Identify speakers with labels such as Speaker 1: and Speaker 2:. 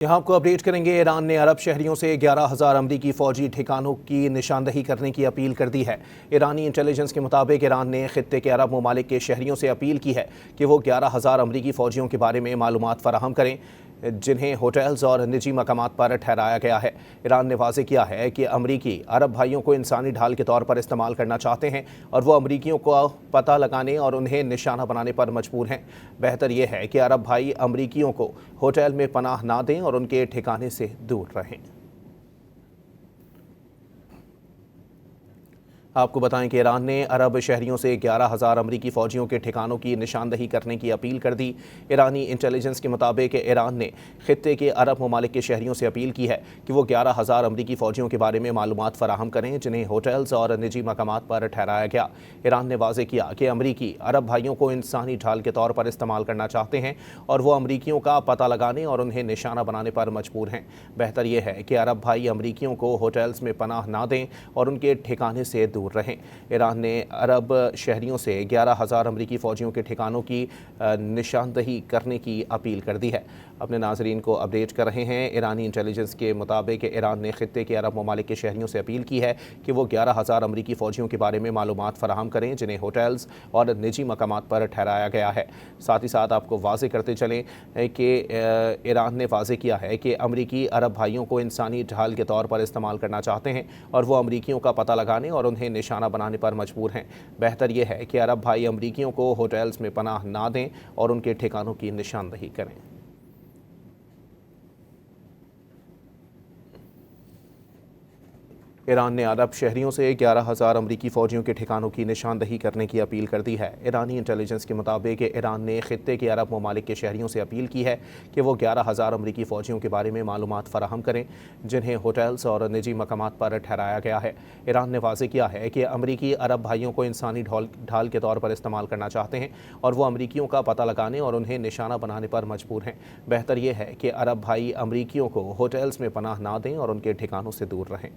Speaker 1: یہاں آپ کو اپڈیٹ کریں گے۔ ایران نے عرب شہریوں سے 11,000 امریکی فوجی ٹھکانوں کی نشاندہی کرنے کی اپیل کر دی ہے۔ ایرانی انٹیلیجنس کے مطابق ایران نے خطے کے عرب ممالک کے شہریوں سے اپیل کی ہے کہ وہ 11,000 امریکی فوجیوں کے بارے میں معلومات فراہم کریں جنہیں ہوٹلز اور نجی مقامات پر ٹھہرایا گیا ہے۔ ایران نے واضح کیا ہے کہ امریکی عرب بھائیوں کو انسانی ڈھال کے طور پر استعمال کرنا چاہتے ہیں اور وہ امریکیوں کو پتہ لگانے اور انہیں نشانہ بنانے پر مجبور ہیں۔ بہتر یہ ہے کہ عرب بھائی امریکیوں کو ہوٹل میں پناہ نہ دیں اور ان کے ٹھکانے سے دور رہیں۔ آپ کو بتائیں کہ ایران نے عرب شہریوں سے 11,000 امریکی فوجیوں کے ٹھکانوں کی نشاندہی کرنے کی اپیل کر دی۔ ایرانی انٹیلیجنس کے مطابق ایران نے خطے کے عرب ممالک کے شہریوں سے اپیل کی ہے کہ وہ 11,000 امریکی فوجیوں کے بارے میں معلومات فراہم کریں جنہیں ہوٹلز اور نجی مقامات پر ٹھہرایا گیا۔ ایران نے واضح کیا کہ امریکی عرب بھائیوں کو انسانی ڈھال کے طور پر استعمال کرنا چاہتے ہیں اور وہ امریکیوں کا پتہ لگانے اور انہیں نشانہ بنانے پر مجبور ہیں۔ بہتر یہ ہے کہ عرب بھائی امریکیوں کو ہوٹلز میں پناہ نہ دیں اور ان کے ٹھکانے سے دور رہیں۔ ایران نے عرب شہریوں سے 11,000 امریکی فوجیوں کے ٹھکانوں کی نشاندہی کرنے کی اپیل کر دی ہے۔ اپنے ناظرین کو اپڈیٹ کر رہے ہیں۔ ایرانی انٹیلیجنس کے مطابق ایران نے خطے کے عرب ممالک کے شہریوں سے اپیل کی ہے کہ وہ 11,000 امریکی فوجیوں کے بارے میں معلومات فراہم کریں جنہیں ہوٹلز اور نجی مقامات پر ٹھہرایا گیا ہے۔ ساتھ ہی ساتھ آپ کو واضح کرتے چلیں کہ ایران نے واضح کیا ہے کہ امریکی عرب بھائیوں کو انسانی ڈھال کے طور پر استعمال کرنا چاہتے ہیں اور وہ امریکیوں کا پتہ لگانے اور انہیں نشانہ بنانے پر مجبور ہیں۔ بہتر یہ ہے کہ عرب بھائی امریکیوں کو ہوٹلز میں پناہ نہ دیں اور ان کے ٹھکانوں کی نشاندہی کریں۔ ایران نے عرب شہریوں سے 11,000 امریکی فوجیوں کے ٹھکانوں کی نشاندہی کرنے کی اپیل کر دی ہے۔ ایرانی انٹیلیجنس کے مطابق ایران نے خطے کے عرب ممالک کے شہریوں سے اپیل کی ہے کہ وہ 11,000 امریکی فوجیوں کے بارے میں معلومات فراہم کریں جنہیں ہوٹلز اور نجی مقامات پر ٹھہرایا گیا ہے۔ ایران نے واضح کیا ہے کہ امریکی عرب بھائیوں کو انسانی ڈھال کے طور پر استعمال کرنا چاہتے ہیں اور وہ امریکیوں کا پتہ لگانے اور انہیں نشانہ بنانے پر مجبور ہیں۔ بہتر یہ ہے کہ عرب بھائی امریکیوں کو ہوٹلز میں پناہ نہ دیں اور ان کے ٹھکانوں سے دور رہیں۔